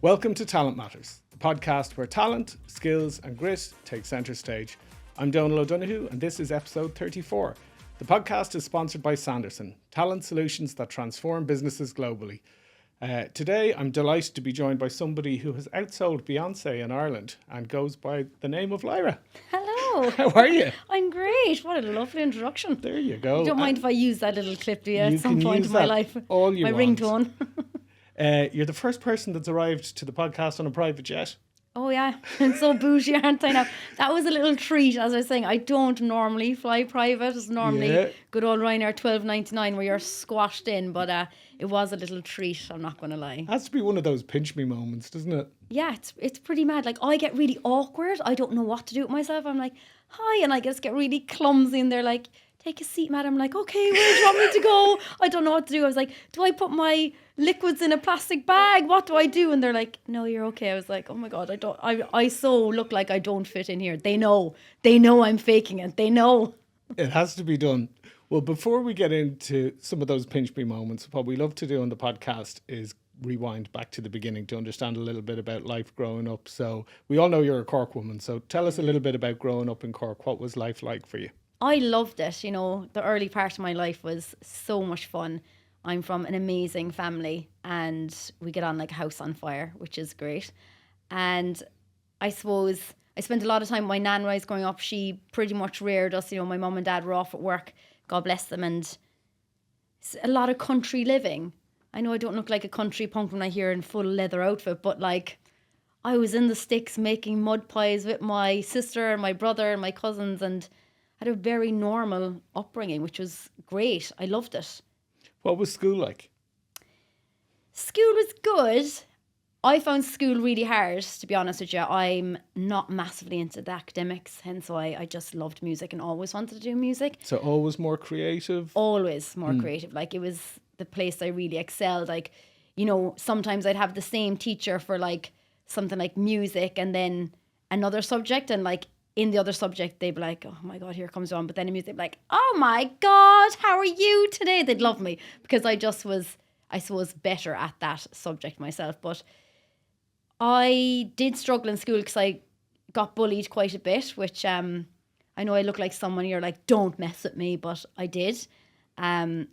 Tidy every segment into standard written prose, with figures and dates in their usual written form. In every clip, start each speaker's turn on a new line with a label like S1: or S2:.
S1: Welcome to Talent Matters, the podcast where talent, skills and grit take centre stage. I'm Donal O'Donoghue and this is episode 34. The podcast is sponsored by Sanderson, talent solutions that transform businesses globally. Today I'm delighted to be joined by somebody who has outsold Beyonce in Ireland and goes by the name of Lyra.
S2: Hello.
S1: How are you?
S2: I'm great. What a lovely introduction.
S1: There you go.
S2: You don't mind if I use that little clip, do you, at some
S1: can
S2: point
S1: use
S2: in my
S1: that
S2: life?
S1: all you
S2: my
S1: want.
S2: ringtone.
S1: You're the first person that's arrived to the podcast on a private jet.
S2: Oh yeah, I'm so bougie, aren't I now? That was a little treat, as I was saying. I don't normally fly private. It's normally good old Ryanair $12.99 where you're squashed in, but it was a little treat, I'm not going to lie.
S1: Has to be one of those pinch me moments, doesn't it?
S2: Yeah, it's pretty mad. Like, I get really awkward. I don't know what to do with myself. I'm like, hi, and I just get really clumsy, and they're like, take a seat, madam. I'm like, okay, where do you want me to go? I don't know what to do. I was like, do I put my liquids in a plastic bag? What do I do? And they're like, no, you're okay. I was like, oh my God, I so look like I don't fit in here. They know I'm faking it. They know.
S1: It has to be done. Well, before we get into some of those pinch me moments, what we love to do on the podcast is rewind back to the beginning to understand a little bit about life growing up. So we all know you're a Cork woman. So tell us a little bit about growing up in Cork. What was life like for you?
S2: I loved it. You know, the early part of my life was so much fun. I'm from an amazing family and we get on like a house on fire, which is great. And I suppose I spent a lot of time with my nan when I was growing up. She pretty much reared us. You know, my mum and dad were off at work, God bless them, and a lot of country living. I know I don't look like a country punk when I hear in full leather outfit, but like I was in the sticks making mud pies with my sister and my brother and my cousins, and had a very normal upbringing, which was great. I loved it.
S1: What was school like?
S2: School was good. I found school really hard, to be honest with you. I'm not massively into the academics, hence why I just loved music and always wanted to do music.
S1: So always more creative?
S2: Always more creative. Like, it was the place I really excelled. Like, you know, sometimes I'd have the same teacher for like something like music and then another subject, and like in the other subject, they'd be like, oh my God, here comes one. But then in music, they'd be like, oh my God, how are you today? They'd love me because I just was, I suppose, better at that subject myself. But I did struggle in school because I got bullied quite a bit, which I know I look like someone you're like, don't mess with me, but I did.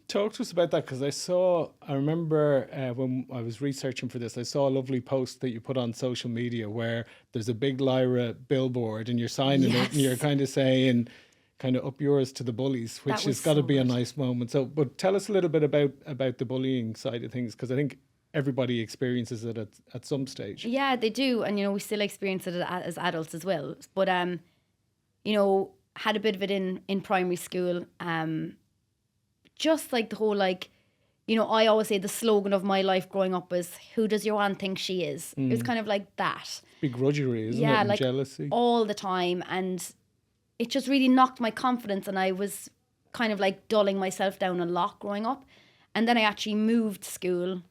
S1: Talk to us about that, because I remember when I was researching for this, I saw a lovely post that you put on social media where there's a big Lyra billboard and you're signing it and you're kind of saying, kind of up yours to the bullies, which has got to be a nice moment. So, but tell us a little bit about the bullying side of things, because I think everybody experiences it at some stage.
S2: Yeah, they do. And, you know, we still experience it as adults as well. But, you know, had a bit of it in primary school. Just like the whole, like, you know, I always say the slogan of my life growing up was, who does your aunt think she is? It was kind of like that.
S1: Begrudgery, isn't it?
S2: Yeah,
S1: And
S2: like
S1: jealousy.
S2: all the time. And it just really knocked my confidence, and I was kind of like dulling myself down a lot growing up. And then I actually moved school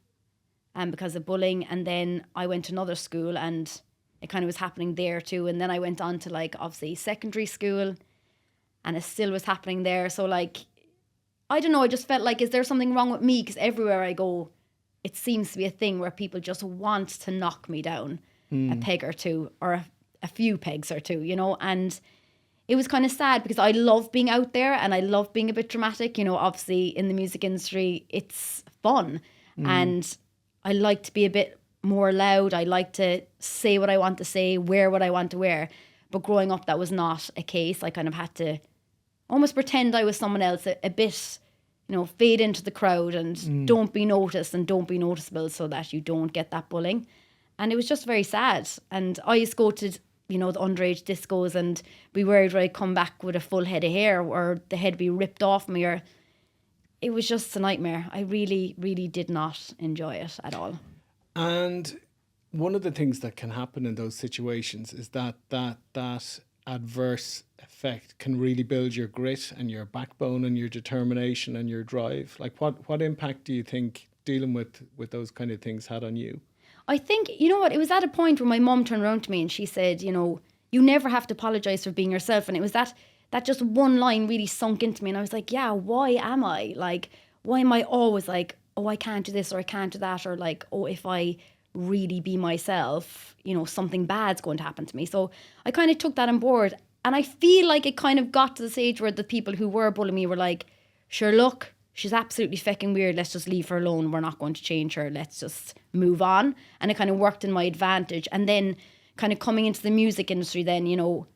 S2: because of bullying, and then I went to another school and it kind of was happening there too. And then I went on to like obviously secondary school and it still was happening there. So like, I don't know, I just felt like, is there something wrong with me? Because everywhere I go, it seems to be a thing where people just want to knock me down a peg or two, or a few pegs or two, you know. And it was kind of sad because I love being out there and I love being a bit dramatic. You know, obviously in the music industry, it's fun. And I like to be a bit more loud. I like to say what I want to say, wear what I want to wear. But growing up, that was not a case. I kind of had to almost pretend I was someone else, a bit, you know, fade into the crowd and don't be noticed and don't be noticeable so that you don't get that bullying. And it was just very sad. And I used to go to, you know, the underage discos and be worried where I'd come back with a full head of hair or the head be ripped off me, or it was just a nightmare. I really, really did not enjoy it at all.
S1: And one of the things that can happen in those situations is that adverse effect can really build your grit and your backbone and your determination and your drive. Like what impact do you think dealing with those kind of things had on you?
S2: I think, you know what, it was at a point where my mum turned around to me and she said, you know, you never have to apologise for being yourself. And it was that just one line really sunk into me. And I was like, yeah, why am I? Like, why am I always like, oh, I can't do this or I can't do that? Or like, oh, if I really be myself, you know, something bad's going to happen to me. So I kind of took that on board. And I feel like it kind of got to the stage where the people who were bullying me were like, sure, look, she's absolutely fucking weird. Let's just leave her alone. We're not going to change her. Let's just move on. And it kind of worked in my advantage. And then kind of coming into the music industry then, you know,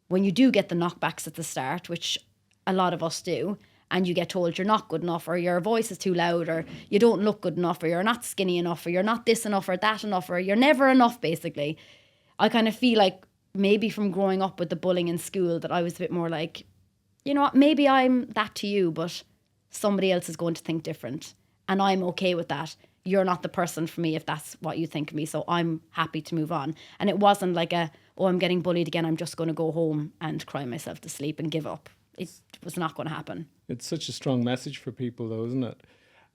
S2: when you do get the knockbacks at the start, which a lot of us do, and you get told you're not good enough, or your voice is too loud, or you don't look good enough, or you're not skinny enough, or you're not this enough or that enough, or you're never enough, basically. I kind of feel like maybe from growing up with the bullying in school that I was a bit more like, you know what, maybe I'm that to you, but somebody else is going to think different. And I'm okay with that. You're not the person for me if that's what you think of me. So I'm happy to move on. And it wasn't like oh, I'm getting bullied again, I'm just going to go home and cry myself to sleep and give up. It was not going to happen.
S1: It's such a strong message for people though, isn't it?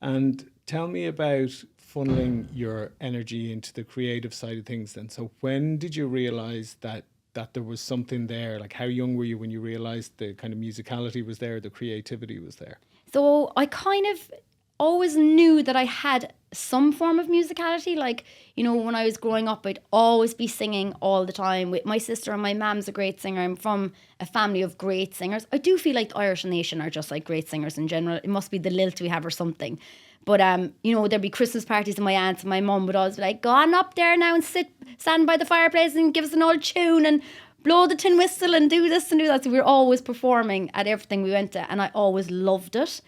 S1: And tell me about funneling your energy into the creative side of things then. So when did you realize that there was something there? Like, how young were you when you realized the kind of musicality was there, the creativity was there?
S2: So I kind of always knew that I had some form of musicality. Like, you know, when I was growing up, I'd always be singing all the time with my sister, and my mum's a great singer. I'm from a family of great singers. I do feel like the Irish nation are just like great singers in general. It must be the lilt we have or something. But, you know, there'd be Christmas parties and my aunts and my mum would always be like, go on up there now and stand by the fireplace and give us an old tune and blow the tin whistle and do this and do that. So we were always performing at everything we went to, and I always loved it.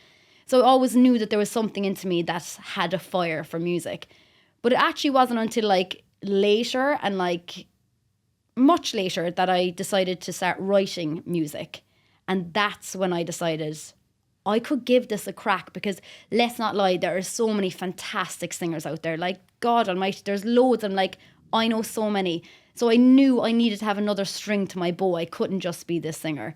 S2: So I always knew that there was something into me that had a fire for music. But it actually wasn't until like later and like much later that I decided to start writing music. And that's when I decided I could give this a crack, because let's not lie, there are so many fantastic singers out there. Like, God almighty, there's loads. I'm like, I know so many. So I knew I needed to have another string to my bow. I couldn't just be this singer.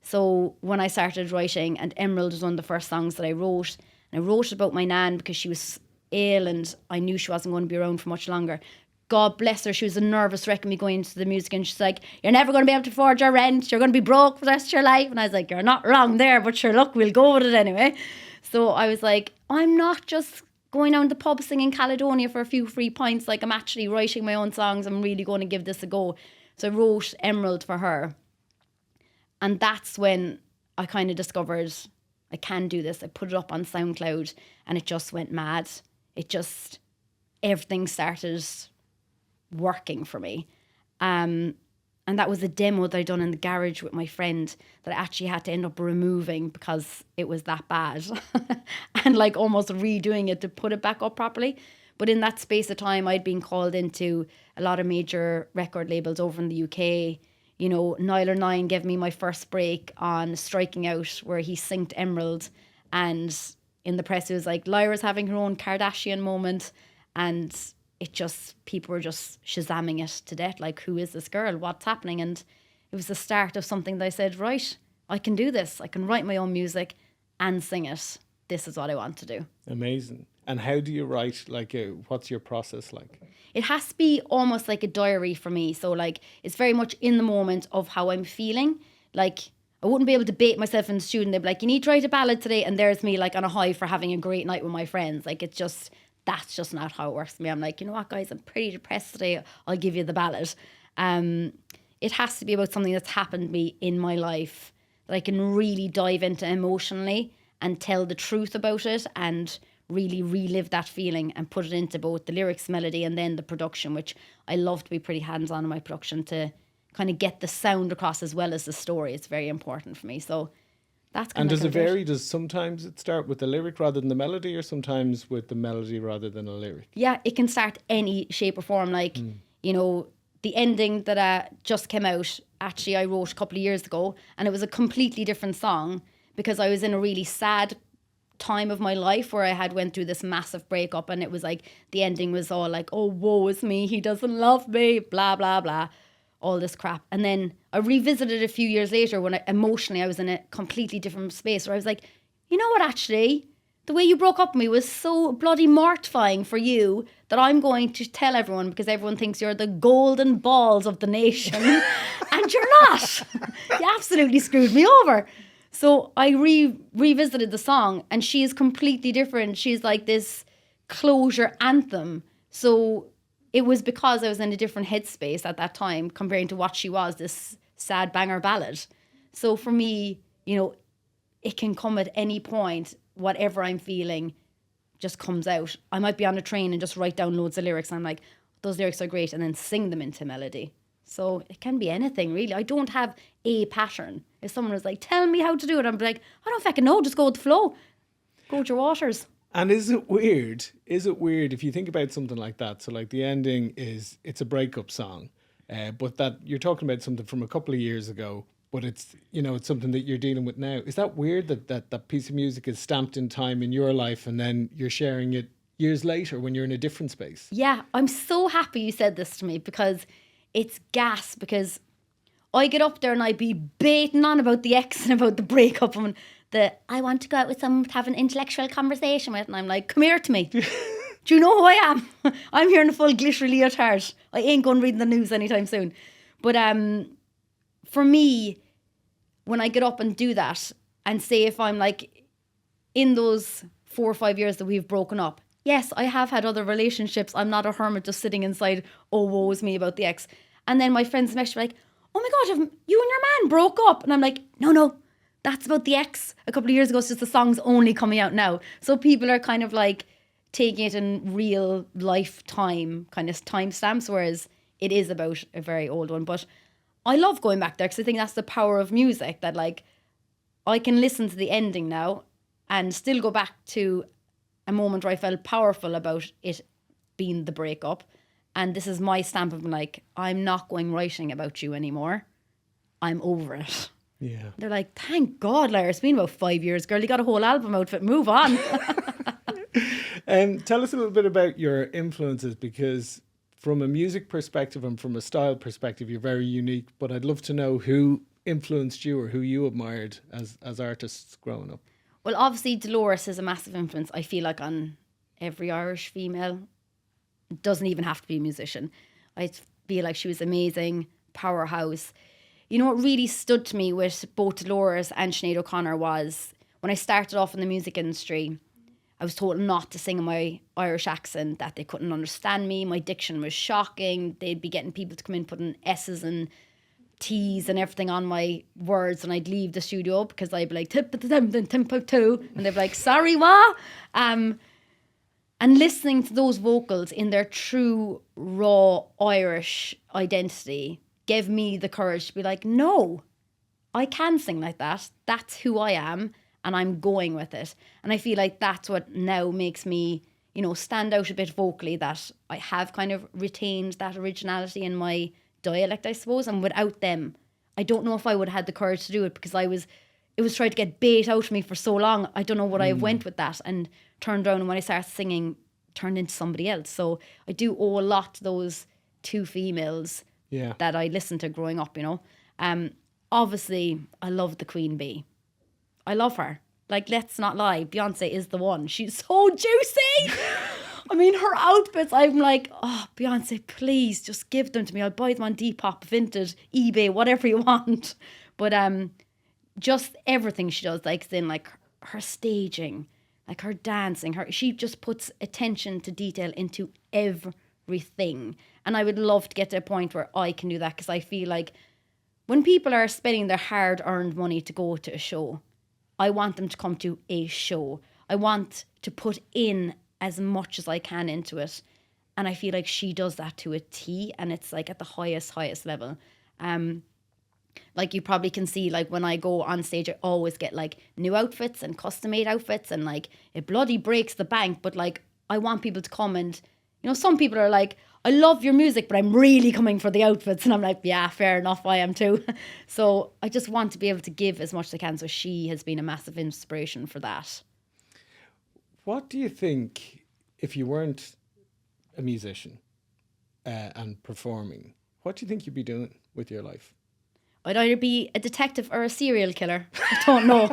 S2: So when I started writing, and Emerald was one of the first songs that I wrote, and I wrote it about my nan because she was ill and I knew she wasn't going to be around for much longer. God bless her, she was a nervous wreck of me going into the music, and she's like, you're never going to be able to afford your rent, you're going to be broke for the rest of your life. And I was like, you're not wrong there, but sure, look, we'll go with it anyway. So I was like, I'm not just going down to the pub singing Caledonia for a few free pints, like I'm actually writing my own songs. I'm really going to give this a go. So I wrote Emerald for her. And that's when I kind of discovered I can do this. I put it up on SoundCloud and it just went mad. Everything started working for me. And that was a demo that I'd done in the garage with my friend that I actually had to end up removing because it was that bad. And like almost redoing it to put it back up properly. But in that space of time, I'd been called into a lot of major record labels over in the UK. You know, Niall O'Donoghue gave me my first break on Striking Out, where he synced Emerald. And in the press, it was like, Lyra's having her own Kardashian moment. And people were just shazamming it to death. Like, who is this girl? What's happening? And it was the start of something that I said, right, I can do this. I can write my own music and sing it. This is what I want to do.
S1: Amazing. And how do you write? Like, what's your process like?
S2: It has to be almost like a diary for me. So like, it's very much in the moment of how I'm feeling. Like, I wouldn't be able to bait myself in the studio and they'd be like, you need to write a ballad today. And there's me like on a high for having a great night with my friends. Like, that's just not how it works for me. I'm like, you know what, guys, I'm pretty depressed today. I'll give you the ballad. It has to be about something that's happened to me in my life that I can really dive into emotionally and tell the truth about it and really relive that feeling and put it into both the lyrics, melody, and then the production, which I love to be pretty hands-on in my production to kind of get the sound across as well as the story. It's very important for me. So that's kind
S1: and
S2: of
S1: does it vary? Does sometimes it start with the lyric rather than the melody, or sometimes with the melody rather than a lyric?
S2: Yeah, it can start any shape or form. Like, you know, the ending that just came out, actually I wrote a couple of years ago, and it was a completely different song because I was in a really sad time of my life where I had went through this massive breakup, and it was like the ending was all like, oh, woe is me, he doesn't love me, blah, blah, blah, all this crap. And then I revisited a few years later when emotionally I was in a completely different space where I was like, you know what, actually, the way you broke up with me was so bloody mortifying for you that I'm going to tell everyone, because everyone thinks you're the golden balls of the nation and you're not. You absolutely screwed me over. So I revisited the song, and she is completely different. She's like this closure anthem. So it was because I was in a different headspace at that time comparing to what she was, this sad banger ballad. So for me, you know, it can come at any point, whatever I'm feeling just comes out. I might be on a train and just write down loads of lyrics and I'm like, those lyrics are great, and then sing them into melody. So it can be anything, really. I don't have a pattern. If someone was like, tell me how to do it, I'm like, I don't fucking know, just go with the flow. Go with your waters.
S1: And is it weird? Is it weird if you think about something like that? So like the ending is, it's a breakup song, but that you're talking about something from a couple of years ago, but it's, you know, it's something that you're dealing with now. Is that weird that piece of music is stamped in time in your life and then you're sharing it years later when you're in a different space?
S2: Yeah, I'm so happy you said this to me because it's gas, because I get up there and I be baiting on about the ex and about the breakup and I want to go out with someone to have an intellectual conversation with, and I'm like, come here to me. Do you know who I am? I'm here in a full glittery leotard. I ain't going reading the news anytime soon. But for me, when I get up and do that, and say if I'm like in those 4 or 5 years that we've broken up, yes, I have had other relationships. I'm not a hermit just sitting inside, oh, woe is me about the ex. And then my friends message me like, oh my God, have you and your man broke up? And I'm like, no, that's about the ex a couple of years ago. It's just the song's only coming out now. So people are kind of like taking it in real lifetime kind of timestamps, whereas it is about a very old one. But I love going back there because I think that's the power of music, that like I can listen to the ending now and still go back to a moment where I felt powerful about it being the breakup. And this is my stamp of like, I'm not going writing about you anymore. I'm over it.
S1: Yeah.
S2: They're like, thank God, Lyra, it's been about 5 years, girl. You got a whole album out of it. Move on.
S1: Tell us a little bit about your influences, because from a music perspective and from a style perspective, you're very unique. But I'd love to know who influenced you or who you admired as artists growing up.
S2: Well, obviously, Dolores is a massive influence, I feel like, on every Irish female. Doesn't even have to be a musician. I feel like she was amazing, powerhouse. You know what really stood to me with both Dolores and Sinead O'Connor was when I started off in the music industry, I was told not to sing in my Irish accent, that they couldn't understand me. My diction was shocking. They'd be getting people to come in putting S's and T's and everything on my words, and I'd leave the studio because I'd be like, tempo 2, and they'd be like, sorry, what? And listening to those vocals in their true, raw Irish identity gave me the courage to be like, no, I can sing like that. That's who I am, and I'm going with it. And I feel like that's what now makes me, you know, stand out a bit vocally, that I have kind of retained that originality in my dialect, I suppose. And without them, I don't know if I would have had the courage to do it, because it was trying to get bait out of me for so long. I don't know what I went with that, and turned around, and when I started singing, turned into somebody else. So I do owe a lot to those two females that I listened to growing up, you know. Obviously, I love the Queen Bee. I love her. Like, let's not lie, Beyonce is the one. She's so juicy. I mean, her outfits, I'm like, oh, Beyonce, please just give them to me. I'll buy them on Depop, Vinted, eBay, whatever you want. But just everything she does, like then like her staging, like her dancing, she just puts attention to detail into everything. And I would love to get to a point where I can do that, because I feel like when people are spending their hard-earned money to go to a show, I want them to come to a show. I want to put in as much as I can into it. And I feel like she does that to a T, and it's like at the highest level. Like you probably can see, like when I go on stage, I always get like new outfits and custom-made outfits, and like it bloody breaks the bank. But like I want people to come, and you know, some people are like, I love your music, but I'm really coming for the outfits. And I'm like, yeah, fair enough, I am too. So I just want to be able to give as much as I can. So she has been a massive inspiration for that.
S1: What do you think, if you weren't a musician and performing, what do you think you'd be doing with your life?
S2: I'd either be a detective or a serial killer. I don't know.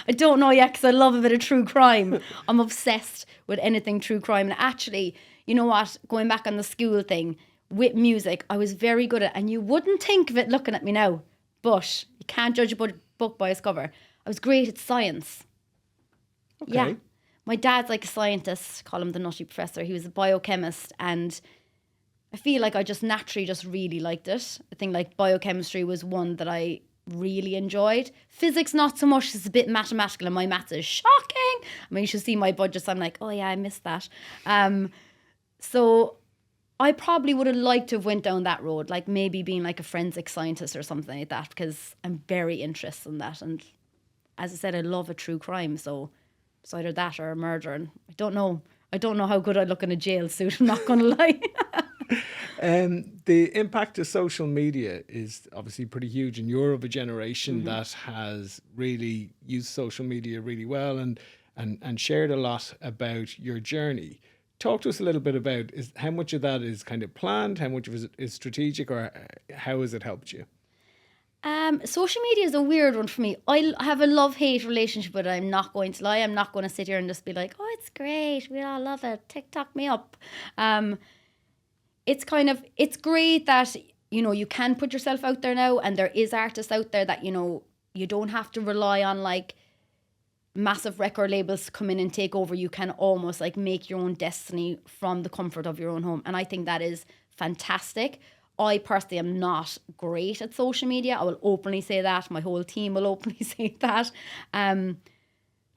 S2: I don't know yet, because I love a bit of true crime. I'm obsessed with anything true crime. And actually, you know what? Going back on the school thing, with music, I was very good at, and you wouldn't think of it looking at me now, but you can't judge a book by its cover. I was great at science.
S1: Okay.
S2: Yeah. My dad's like a scientist, call him the nutty professor. He was a biochemist, and I feel like I just naturally just really liked it. I think like biochemistry was one that I really enjoyed. Physics, not so much. It's a bit mathematical and my maths is shocking. I mean, you should see my budgets. I'm like, oh yeah, I missed that. So I probably would have liked to have went down that road, like maybe being like a forensic scientist or something like that, because I'm very interested in that. And as I said, I love a true crime. So it's either that or a murder. And I don't know how good I'd look in a jail suit. I'm not going to lie.
S1: The impact of social media is obviously pretty huge, and you're of a generation that has really used social media really well and shared a lot about your journey. Talk to us a little bit about how much of that is kind of planned, how much of it is strategic, or how has it helped you?
S2: Social media is a weird one for me. I have a love-hate relationship with it. I'm not going to lie. I'm not going to sit here and just be like, oh, it's great. We all love it. TikTok me up. It's great that, you know, you can put yourself out there now, and there is artists out there that, you know, you don't have to rely on like massive record labels to come in and take over. You can almost like make your own destiny from the comfort of your own home. And I think that is fantastic. I personally am not great at social media. I will openly say that. My whole team will openly say that.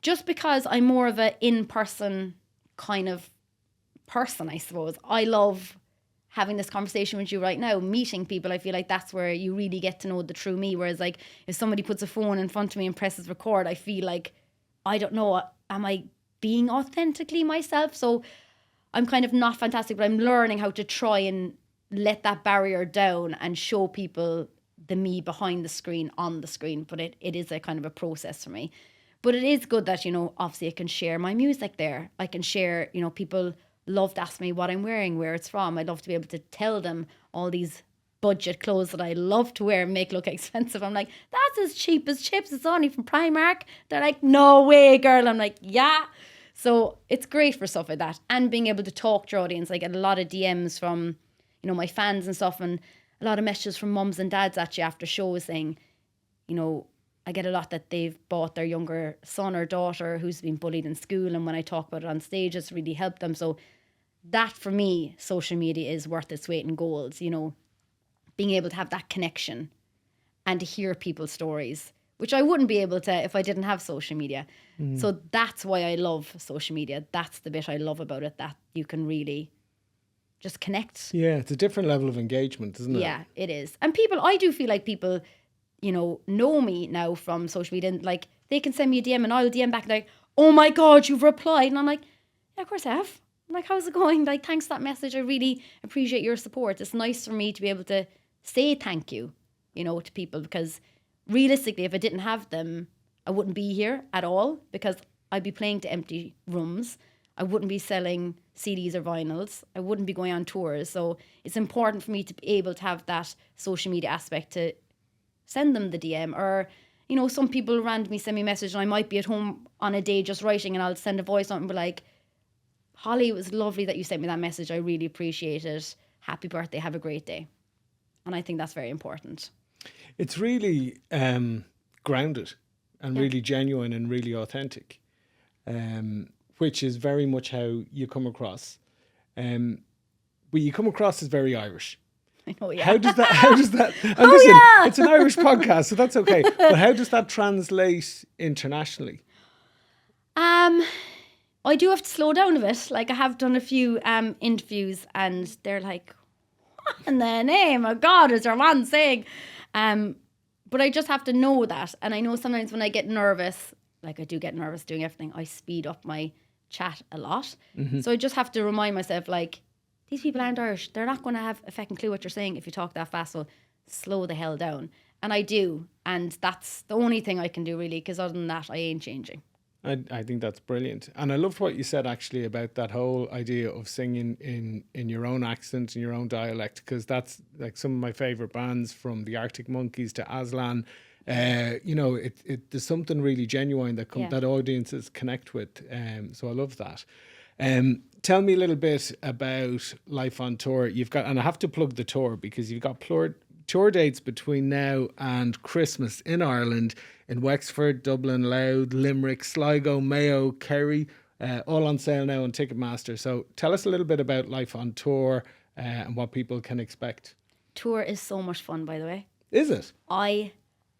S2: Just because I'm more of an in-person kind of person, I suppose. I love having this conversation with you right now, meeting people. I feel like that's where you really get to know the true me. Whereas like if somebody puts a phone in front of me and presses record, I feel like, I don't know, am I being authentically myself? So I'm kind of not fantastic, but I'm learning how to try and let that barrier down and show people the me behind the screen on the screen. But it is a kind of a process for me. But it is good that, you know, obviously I can share my music there. I can share, you know, people love to ask me what I'm wearing, where it's from. I'd love to be able to tell them all these budget clothes that I love to wear and make look expensive. I'm like, that's as cheap as chips. It's only from Primark. They're like, no way, girl. I'm like, yeah. So it's great for stuff like that. And being able to talk to your audience. I get a lot of DMs from, you know, my fans and stuff, and a lot of messages from mums and dads actually after shows saying, you know, I get a lot that they've bought their younger son or daughter who's been bullied in school, and when I talk about it on stage, it's really helped them. So that for me, social media is worth its weight in gold, you know, being able to have that connection and to hear people's stories, which I wouldn't be able to if I didn't have social media. So that's why I love social media. That's the bit I love about it, that you can really just connect.
S1: Yeah, it's a different level of engagement, isn't it?
S2: Yeah, it is. And I do feel like people, you know me now from social media, and like they can send me a DM and I'll DM back like, oh my God, you've replied. And I'm like, yeah, of course I have. I'm like, how's it going? Like, thanks for that message. I really appreciate your support. It's nice for me to be able to say thank you, you know, to people, because realistically, if I didn't have them, I wouldn't be here at all, because I'd be playing to empty rooms. I wouldn't be selling CDs or vinyls. I wouldn't be going on tours. So it's important for me to be able to have that social media aspect to send them the DM. Or, you know, some people randomly send me a message and I might be at home on a day just writing, and I'll send a voice note and be like, Holly, it was lovely that you sent me that message. I really appreciate it. Happy birthday. Have a great day. And I think that's very important.
S1: It's really grounded and really genuine and really authentic, which is very much how you come across. But you come across as very Irish.
S2: I know, yeah.
S1: How does that, and listen, it's an Irish podcast, so that's okay. But how does that translate internationally?
S2: I do have to slow down a bit. Like, I have done a few interviews and they're like, what in the name of God is your man saying? But I just have to know that. And I know sometimes when I get nervous, like I do get nervous doing everything, I speed up my chat a lot. So I just have to remind myself, like, these people aren't Irish. They're not going to have a fucking clue what you're saying if you talk that fast. So slow the hell down. And I do. And that's the only thing I can do, really, because other than that, I ain't changing.
S1: I think that's brilliant. And I loved what you said actually about that whole idea of singing in your own accent and your own dialect, because that's like some of my favourite bands, from the Arctic Monkeys to Aslan. You know, there's something really genuine that that audiences connect with. So I love that. Tell me a little bit about life on tour. You've got, and I have to plug the tour because you've got tour dates between now and Christmas in Ireland, in Wexford, Dublin, Louth, Limerick, Sligo, Mayo, Kerry, all on sale now on Ticketmaster. So tell us a little bit about life on tour, and what people can expect?
S2: Tour is so much fun, by the way.
S1: Is it?
S2: I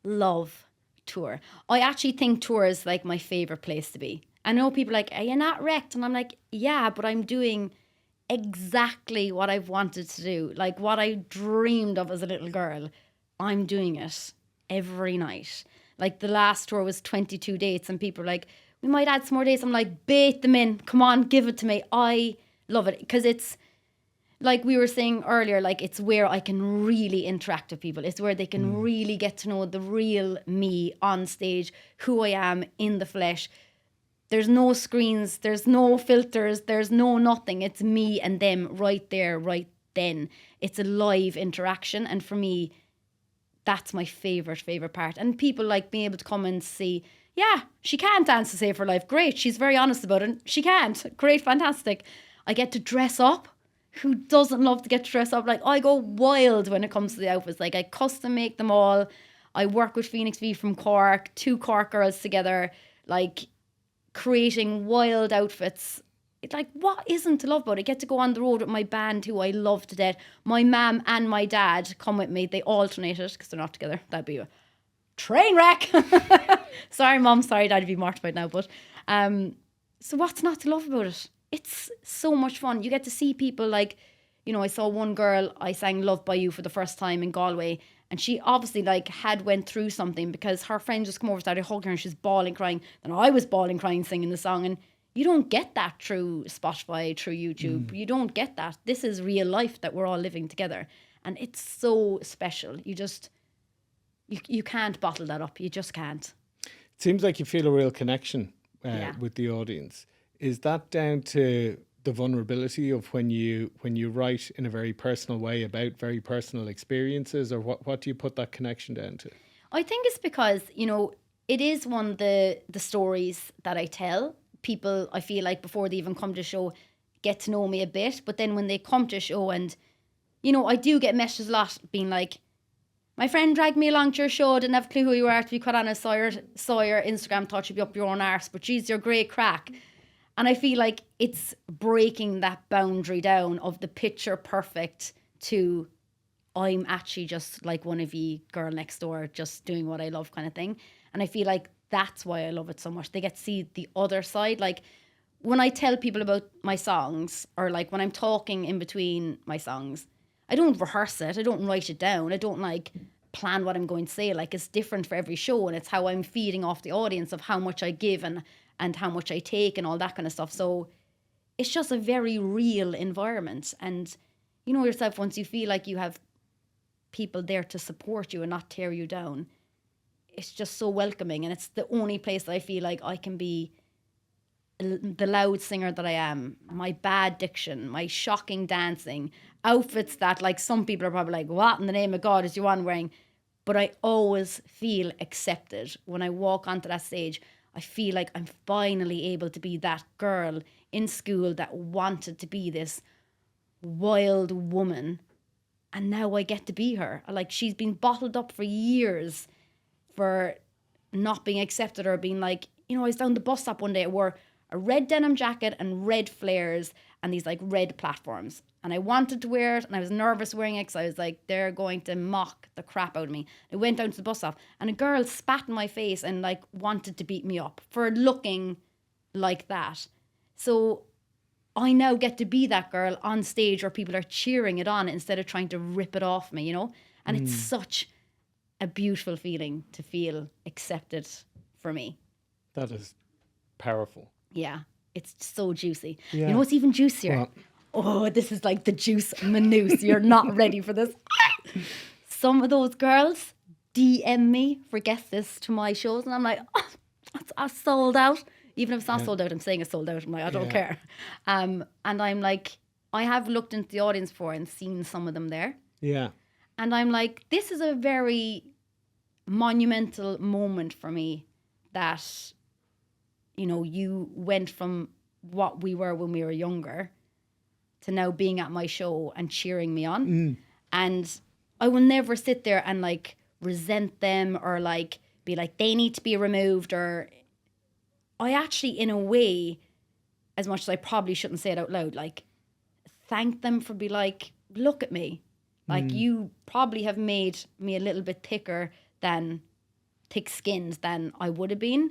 S2: love tour. I actually think tour is like my favorite place to be. I know people are like, are you not wrecked? And I'm like, yeah, but I'm doing exactly what I've wanted to do. Like what I dreamed of as a little girl. I'm doing it every night. Like the last tour was 22 dates and people are like, we might add some more dates. I'm like, bait them in. Come on, give it to me. I love it because it's like we were saying earlier, like it's where I can really interact with people. It's where they can really get to know the real me on stage, who I am in the flesh. There's no screens, there's no filters, there's no nothing. It's me and them right there, right then. It's a live interaction. And for me, that's my favorite part. And people like being able to come and see, yeah, she can't dance to save her life. Great. She's very honest about it. She can't. Great. Fantastic. I get to dress up. Who doesn't love to get to dress up? Like I go wild when it comes to the outfits. Like I custom make them all. I work with Phoenix V from Cork, 2 Cork girls together, like creating wild outfits. It's like, what isn't to love about it? I get to go on the road with my band who I love to death. My mum and my dad come with me. They alternate it because they're not together. That'd be a train wreck. Sorry, mum. Sorry, dad. You'd be mortified now. But so what's not to love about it? It's so much fun. You get to see people like, you know, I saw one girl, I sang Love by You for the first time in Galway. And she obviously like had went through something because her friend just come over, started hugging her and she's bawling, crying. And I was bawling, crying, singing the song. And you don't get that through Spotify, through YouTube. You don't get that. This is real life that we're all living together. And it's so special. You can't bottle that up. You just can't.
S1: It seems like you feel a real connection with the audience. Is that down to the vulnerability of when you write in a very personal way about very personal experiences, or what do you put that connection down to?
S2: I think it's because, you know, it is one of the stories that I tell. People, I feel like before they even come to a show, get to know me a bit. But then when they come to a show and, you know, I do get messages a lot being like, my friend dragged me along to your show, didn't have a clue who you were, to be quite honest, saw your Instagram, thought you'd be up your own arse, but geez, you're great crack. And I feel like it's breaking that boundary down of the picture perfect to I'm actually just like one of you, girl next door, just doing what I love kind of thing. And I feel like that's why I love it so much. They get to see the other side. Like when I tell people about my songs, or like when I'm talking in between my songs, I don't rehearse it. I don't write it down. I don't like plan what I'm going to say. Like it's different for every show, and it's how I'm feeding off the audience of how much I give and how much I take and all that kind of stuff. So it's just a very real environment. And you know yourself, once you feel like you have people there to support you and not tear you down, it's just so welcoming. And it's the only place that I feel like I can be the loud singer that I am, my bad diction, my shocking dancing, outfits that like some people are probably like, what in the name of God is you on wearing? But I always feel accepted when I walk onto that stage. I feel like I'm finally able to be that girl in school that wanted to be this wild woman. And now I get to be her. Like she's been bottled up for years for not being accepted, or being like, you know, I was down the bus stop one day, I wore a red denim jacket and red flares and these like red platforms. And I wanted to wear it and I was nervous wearing it because I was like, they're going to mock the crap out of me. I went down to the bus stop and a girl spat in my face and like wanted to beat me up for looking like that. So I now get to be that girl on stage where people are cheering it on instead of trying to rip it off me, you know? And it's such a beautiful feeling to feel accepted for me.
S1: That is powerful.
S2: Yeah, it's so juicy.
S1: Yeah.
S2: You know what's even juicier?
S1: What?
S2: Oh, this is like the juice minus. You're not ready for this. Some of those girls DM me for guest lists to my shows, and I'm like, oh, I sold out. Even if it's not sold out, I'm saying it's sold out. I'm like, I don't care. And I'm like, I have looked into the audience before and seen some of them there.
S1: Yeah.
S2: And I'm like, this is a very monumental moment for me that, you know, you went from what we were when we were younger to now being at my show and cheering me on. And I will never sit there and like resent them or like be like, they need to be removed. Or I actually, in a way, as much as I probably shouldn't say it out loud, like thank them for be like, look at me. Like, you probably have made me a little bit thick-skinned than I would have been.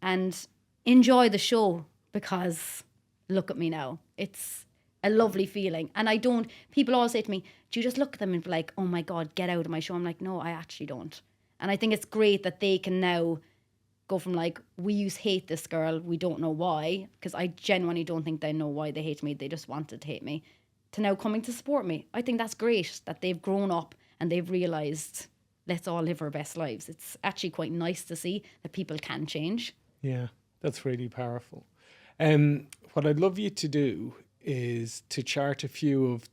S2: And enjoy the show, because look at me now. It's a lovely feeling. And people always say to me, do you just look at them and be like, oh my God, get out of my show? I'm like, no, I actually don't. And I think it's great that they can now go from like, we used to hate this girl, we don't know why, because I genuinely don't think they know why they hate me, they just wanted to hate me, to now coming to support me. I think that's great that they've grown up and they've realised, let's all live our best lives. It's actually quite nice to see that people can change.
S1: Yeah, that's really powerful. What I'd love you to do is to chart a few of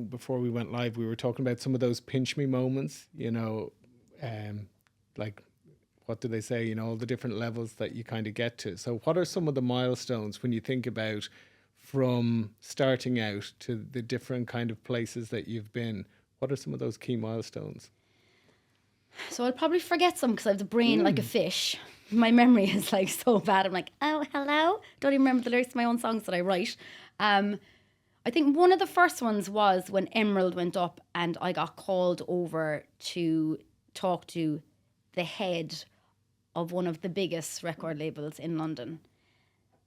S1: before we went live, we were talking about some of those pinch me moments, like, what do they say, all the different levels that you kind of get to. So what are some of the milestones when you think about from starting out to the different kind of places that you've been? What are some of those key milestones?
S2: So I'll probably forget some because I have the brain like a fish. My memory is like so bad. I'm like, oh, hello? Don't even remember the lyrics to my own songs that I write. I think one of the first ones was when Emerald went up and I got called over to talk to the head of one of the biggest record labels in London.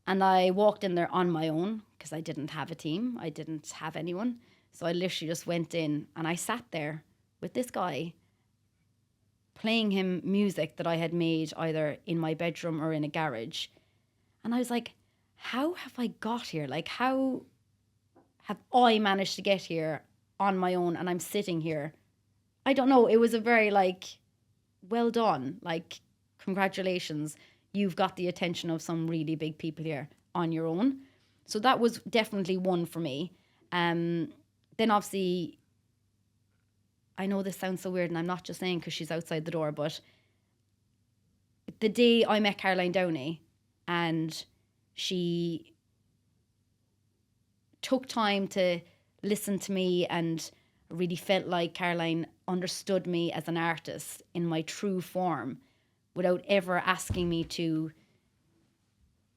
S2: And I walked in there on my own because I didn't have a team. I didn't have anyone. So I literally just went in and I sat there with this guy playing him music that I had made either in my bedroom or in a garage. And I was like, how have I got here? Like, how have I managed to get here on my own and I'm sitting here? I don't know. It was a very like, well done. Like, congratulations. You've got the attention of some really big people here on your own. So that was definitely one for me. Then obviously, I know this sounds so weird and I'm not just saying because she's outside the door, but the day I met Caroline Downey and she took time to listen to me and really felt like Caroline understood me as an artist in my true form without ever asking me to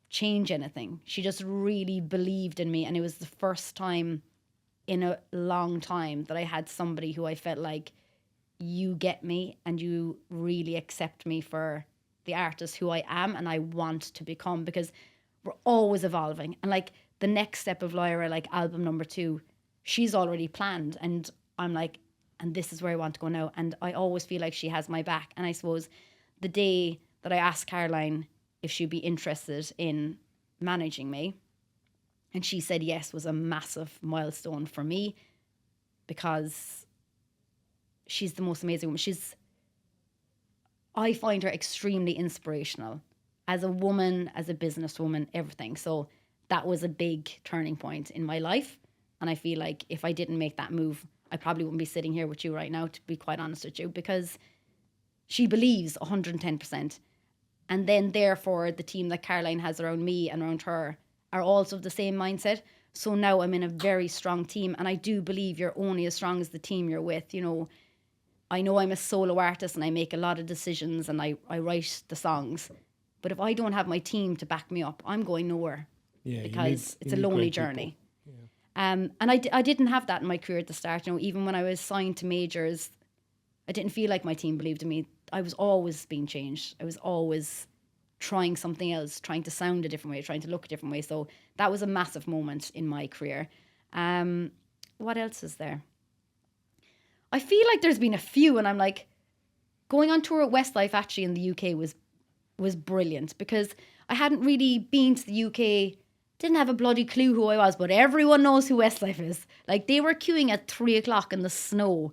S2: change anything. She just really believed in me, and it was the first time in a long time that I had somebody who I felt like, you get me and you really accept me for the artist who I am and I want to become, because we're always evolving. And like the next step of Lyra, like album number 2, she's already planned and I'm like, and this is where I want to go now. And I always feel like she has my back. And I suppose the day that I asked Caroline if she'd be interested in managing me, and she said yes, was a massive milestone for me, because she's the most amazing woman. I find her extremely inspirational as a woman, as a businesswoman, everything. So that was a big turning point in my life. And I feel like if I didn't make that move, I probably wouldn't be sitting here with you right now, to be quite honest with you, because she believes 110%. And then therefore the team that Caroline has around me and around her are also of the same mindset. So now I'm in a very strong team, and I do believe you're only as strong as the team you're with. I know I'm a solo artist and I make a lot of decisions and I write the songs, but if I don't have my team to back me up, I'm going nowhere.
S1: Yeah,
S2: because it's a lonely journey. Yeah. And I didn't have that in my career at the start. Even when I was signed to majors, I didn't feel like my team believed in me. I was always being changed. I was always trying something else, trying to sound a different way, trying to look a different way. So that was a massive moment in my career. What else is there? I feel like there's been a few, and I'm like, going on tour at Westlife actually in the UK was brilliant, because I hadn't really been to the UK, didn't have a bloody clue who I was, but everyone knows who Westlife is. Like, they were queuing at 3:00 in the snow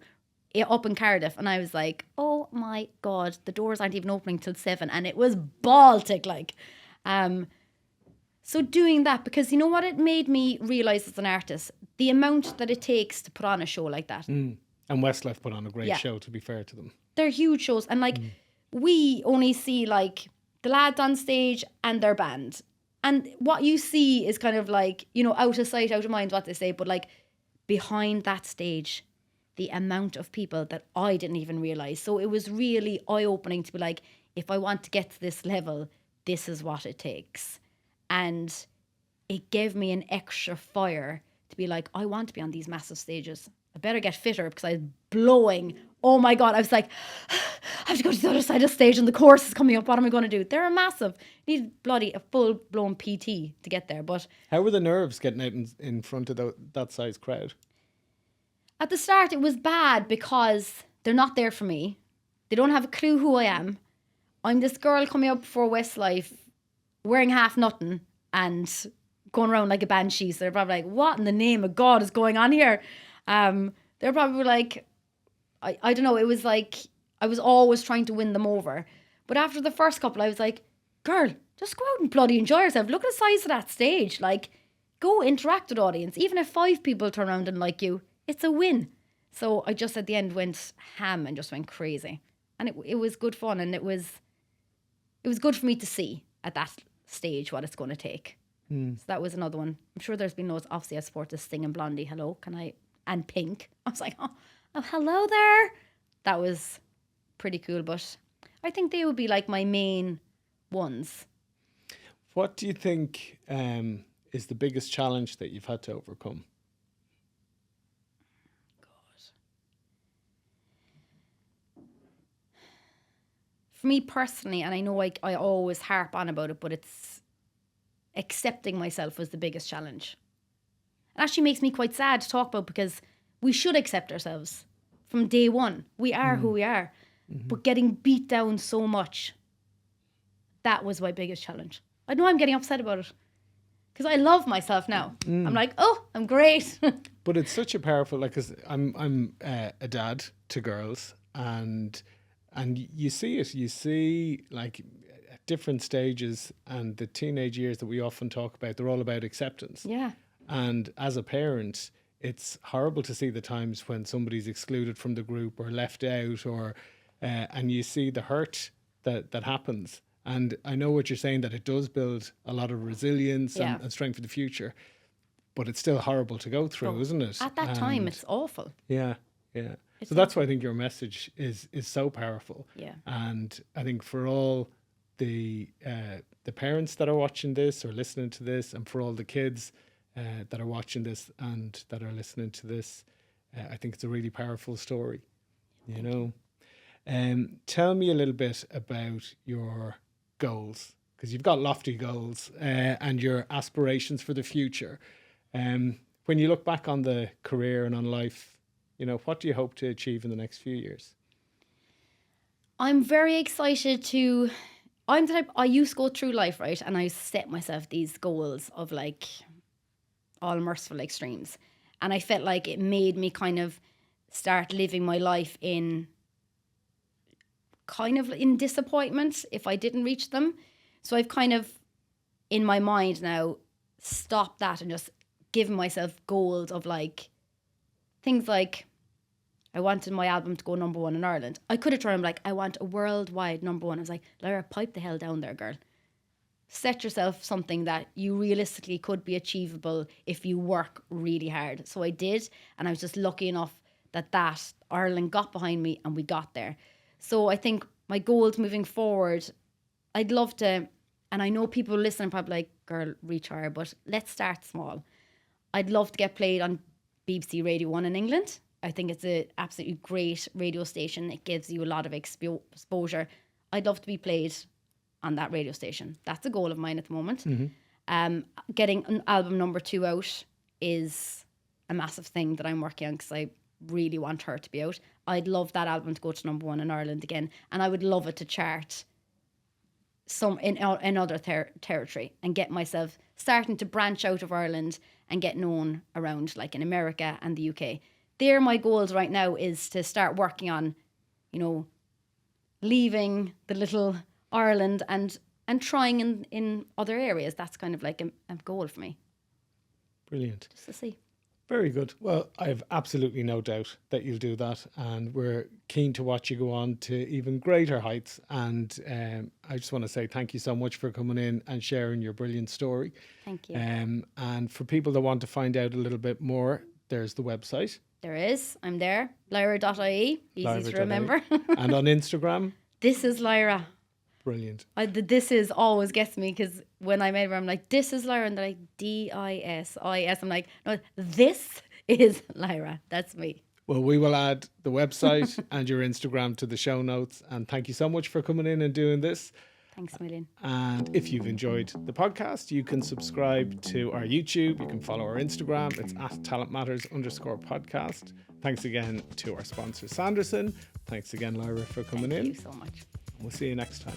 S2: up in Cardiff, and I was like, oh my God, the doors aren't even opening till 7, and it was Baltic, like. So doing that, because you know what it made me realise as an artist? The amount that it takes to put on a show like that.
S1: And Westlife put on a great show, to be fair to them.
S2: They're huge shows. And like, we only see like the lads on stage and their band. And what you see is kind of like, out of sight, out of mind, what they say. But like, behind that stage, the amount of people that I didn't even realise. So it was really eye-opening to be like, if I want to get to this level, this is what it takes. And it gave me an extra fire to be like, I want to be on these massive stages. I better get fitter because I was blowing. Oh my God. I was like, I have to go to the other side of the stage and the chorus is coming up. What am I going to do? They're massive. You need bloody a full-blown PT to get there. But
S1: How were the nerves getting out in front of that size crowd?
S2: at the start, it was bad because they're not there for me. They don't have a clue who I am. I'm this girl coming up before Westlife wearing half nothing and going around like a banshee. So they're probably like, what in the name of God is going on here? They're probably like, I don't know. It was like, I was always trying to win them over. But after the first couple, I was like, girl, just go out and bloody enjoy yourself. Look at the size of that stage. Like, go interact with the audience. Even if 5 people turn around and like you, it's a win. So I just at the end went ham and just went crazy. And it was good fun. And it was good for me to see at that stage what it's going to take. So that was another one. I'm sure there's been loads. Obviously, I support this Sting and Blondie. Hello, can I? And Pink. I was like, oh, hello there. That was pretty cool. But I think they would be like my main ones.
S1: What do you think is the biggest challenge that you've had to overcome?
S2: For me personally, and I know I always harp on about it, but it's accepting myself was the biggest challenge. It actually makes me quite sad to talk about because we should accept ourselves from day one. We are who we are. But getting beat down so much, that was my biggest challenge. I know I'm getting upset about it because I love myself now. I'm like, oh, I'm great.
S1: But it's such a powerful, like, cause I'm a dad to girls, and you see it. You see, like, at different stages, and the teenage years that we often talk about, they're all about acceptance.
S2: Yeah.
S1: And as a parent, it's horrible to see the times when somebody's excluded from the group or left out, or and you see the hurt that happens. And I know what you're saying, that it does build a lot of resilience and strength for the future, but it's still horrible to go through, isn't it?
S2: At that time, it's awful.
S1: Yeah, yeah. So that's why I think your message is so powerful.
S2: Yeah.
S1: And I think for all the parents that are watching this or listening to this, and for all the kids that are watching this and that are listening to this, I think it's a really powerful story, you know. Tell me a little bit about your goals, because you've got lofty goals and your aspirations for the future. When you look back on the career and on life, you know, what do you hope to achieve in the next few years?
S2: I'm very excited to... I'm the type... I used to go through life, right? And I set myself these goals of like all merciful extremes. And I felt like it made me kind of start living my life in disappointment if I didn't reach them. So I've kind of, in my mind now, stopped that and just given myself goals of like, things like, I wanted my album to go #1 in Ireland. I could have tried, like, I want a worldwide #1. I was like, Lyra, pipe the hell down there, girl. Set yourself something that you realistically could be achievable if you work really hard. So I did, and I was just lucky enough that Ireland got behind me and we got there. So I think my goals moving forward, I'd love to, and I know people listening probably like, girl, reach higher, but let's start small. I'd love to get played on BBC Radio 1 in England. I think it's an absolutely great radio station. It gives you a lot of exposure. I'd love to be played on that radio station. That's a goal of mine at the moment. Getting an album #2 out is a massive thing that I'm working on because I really want her to be out. I'd love that album to go to #1 in Ireland again, and I would love it to chart some in other territory and get myself starting to branch out of Ireland and get known around like in America and the UK. They're my goals right now, is to start working on, you know, leaving the little Ireland and trying in other areas. That's kind of like a goal for me.
S1: Brilliant.
S2: Just to see.
S1: Very good. Well, I have absolutely no doubt that you'll do that, and we're keen to watch you go on to even greater heights. And I just want to say thank you so much for coming in and sharing your brilliant story.
S2: Thank you.
S1: And for people that want to find out a little bit more, there's the website.
S2: There is. I'm there. Lyra.ie. Easy to remember.
S1: And on Instagram?
S2: This is Lyra.
S1: Brilliant.
S2: This is always gets me because when I made it, I'm like, this is Lyra, and they're like, DISIS. I'm like, no, this is Lyra. That's me.
S1: Well, we will add the website and your Instagram to the show notes. And thank you so much for coming in and doing this.
S2: Thanks a million.
S1: And if you've enjoyed the podcast, you can subscribe to our YouTube. You can follow our Instagram. It's @talentmatters_podcast. Thanks again to our sponsor, Sanderson. Thanks again, Lyra, for coming in.
S2: Thank you so much.
S1: We'll see you next time.